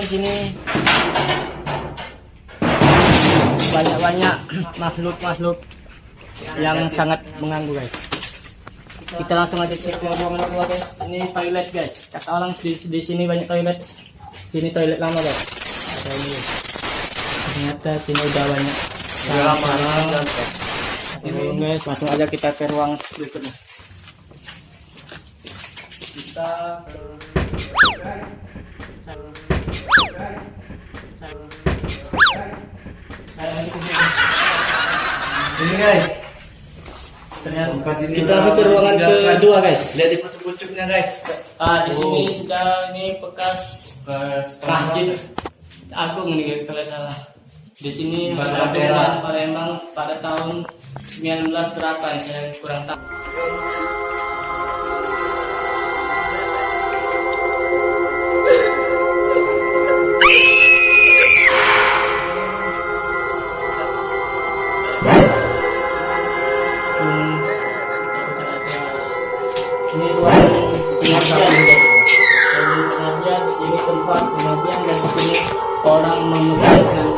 sini banyak makhluk yang sangat mengganggu guys. Kita langsung aja cek ke ruangan kedua guys. Ini toilet guys. Kata orang di sini banyak toilet. Sini toilet lama guys. Ada ini. Ternyata sini udah banyak. Udah lama. Ini guys, langsung aja kita ke ruang berikutnya. Kita ini guys. Ternyata kita masuk ke ruangan kedua guys. Lihat di pucuk-pucuknya guys. Di sini sudah ini bekas masjid agung nih kalian. Di sini ada bangunan Palembang pada tahun 19 berapa yang saya kurang tahu. Ini ruang pengajian guys. Pengajian di sini tempat pengajian dan di sini orang memegang.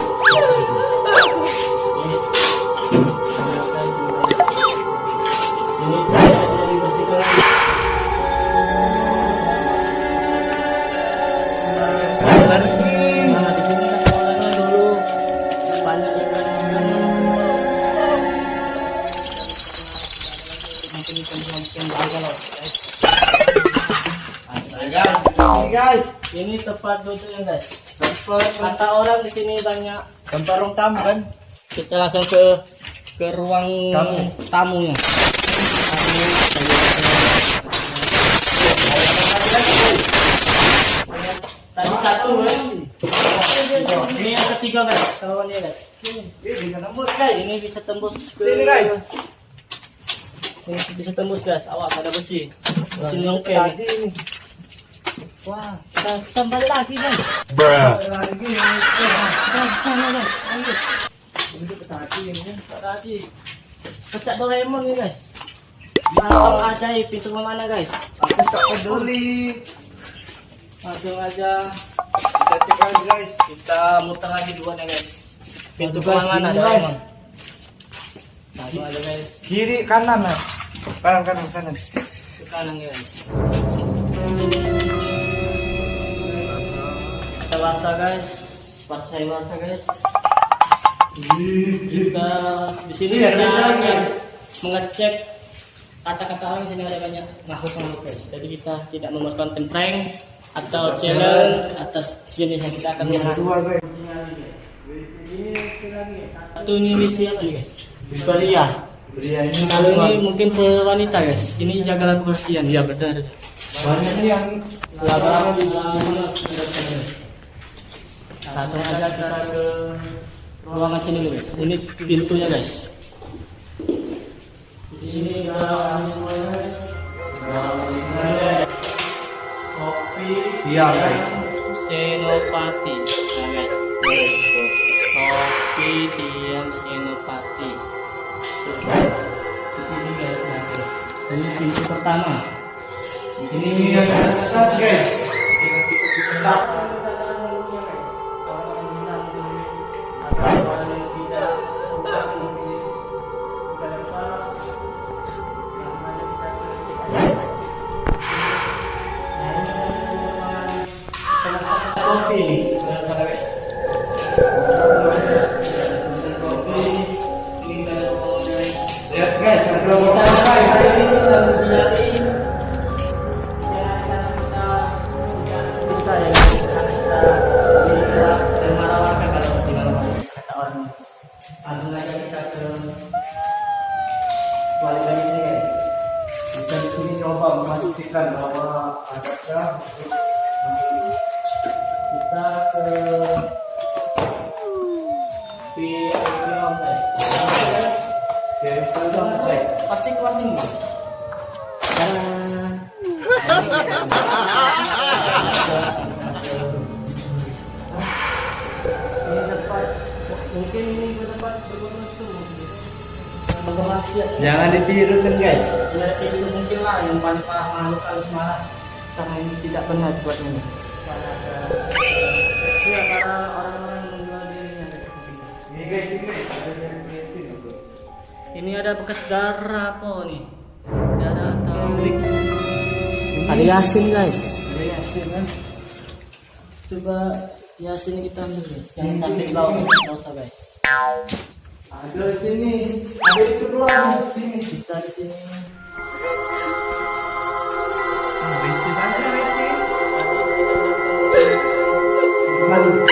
Ini dari bersihkan. Dulu banyak ikan. Guys, ini tempat duduknya guys. Kata orang di sini banyak Tempat ruang tamu kan? Kita langsung ke ruang tamunya. Tadi satu kan? Ini yang ketiga guys. Tawannya guys. Ini bisa nembus guys. Ini bisa tembus ke Ini guys. Ini bisa tembus guys. Awas ada besi. Besi nyongkel Tadi nih. ini. Wah, kita tambah lagi guys. Bruh. Guys. Ini tadi ini. Tadi pecah Doraemon nih guys. Mantap ajaib, pintu mana guys? Aku tak peduli. Langsung aja Kita cek lagi guys. kita muter lagi dua nih guys. Pintu Aduh, guys, mana ini, Doraemon? guys. Langsung aja guys Kiri kanan lah. Kanan. ke kanan guys. Kita basah guys, saya basah guys. Kita di sini kita mengecek kata-kata orang. Sini ada banyak makhluk guys. Jadi kita tidak membuat konten prank atau challenge atas jenis yang kita akan lihat. Dua guys. Satu ini misi apa nih guys? Pria. Pria ini Kalau ini mungkin wanita guys. Ini jagalah kebersihan. Iya betul. banyak yang Lama-lama langsung aja kita ke ruangan sini dulu guys. Ini pintunya guys. Di sini ada kopi. Iya guys. Senopati. Nah guys. Kopi diam Senopati. Di sini guys. Ini pintu pertama. Ini yang atas guys. Lihat guys, ada kita di sini coba memastikan bahwa adakah kita ke film guys. Pasti keluar sini. Ini tempat, mungkin ini tempat berbentuk jangan ditirukan guys. Itu mungkin lah yang paling parah makhluk halus marah karena ini tidak benar buat ini. Iya, para orang-orang yang menjual dirinya. Ini guys, ada yang bensin bro. Ini ada bekas darah apa nih? Darah atau ada Yasin guys. Ada Yasin kan? Coba Yasin kita ambil guys. Jangan sampai di bawah nggak usah guys. Ada di sini, ada di sebelah sini. Kita di sini. Bensin ada bensin. Lalu.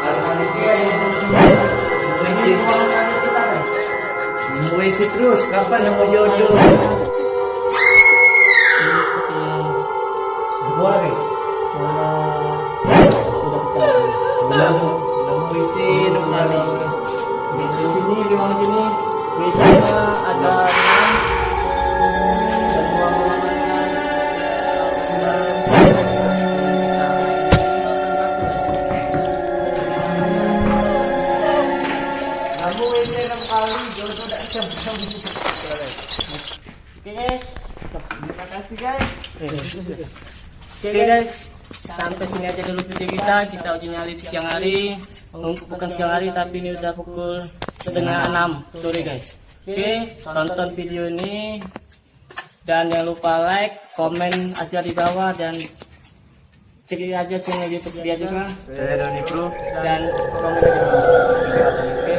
Ada manusia yang bensin. Bensin terus, kapan mau jodoh? Ini seperti Bola guys. udah pecah. Udah mau isi dong kali. Di sini di ruang sini biasanya ada dan Kamu isi 6 kali jodoh tak jam. Oke guys, Terima kasih guys. Oke guys, sampai sini aja dulu video kita. Kita uji nyali di siang hari. Bukan siang hari tapi ini udah pukul 5:30 sore guys. Oke, tonton video ini dan jangan lupa like, komen aja di bawah dan cek aja channel YouTube dia juga Saya Doni Bro. dan komen aja di bawah. Oke.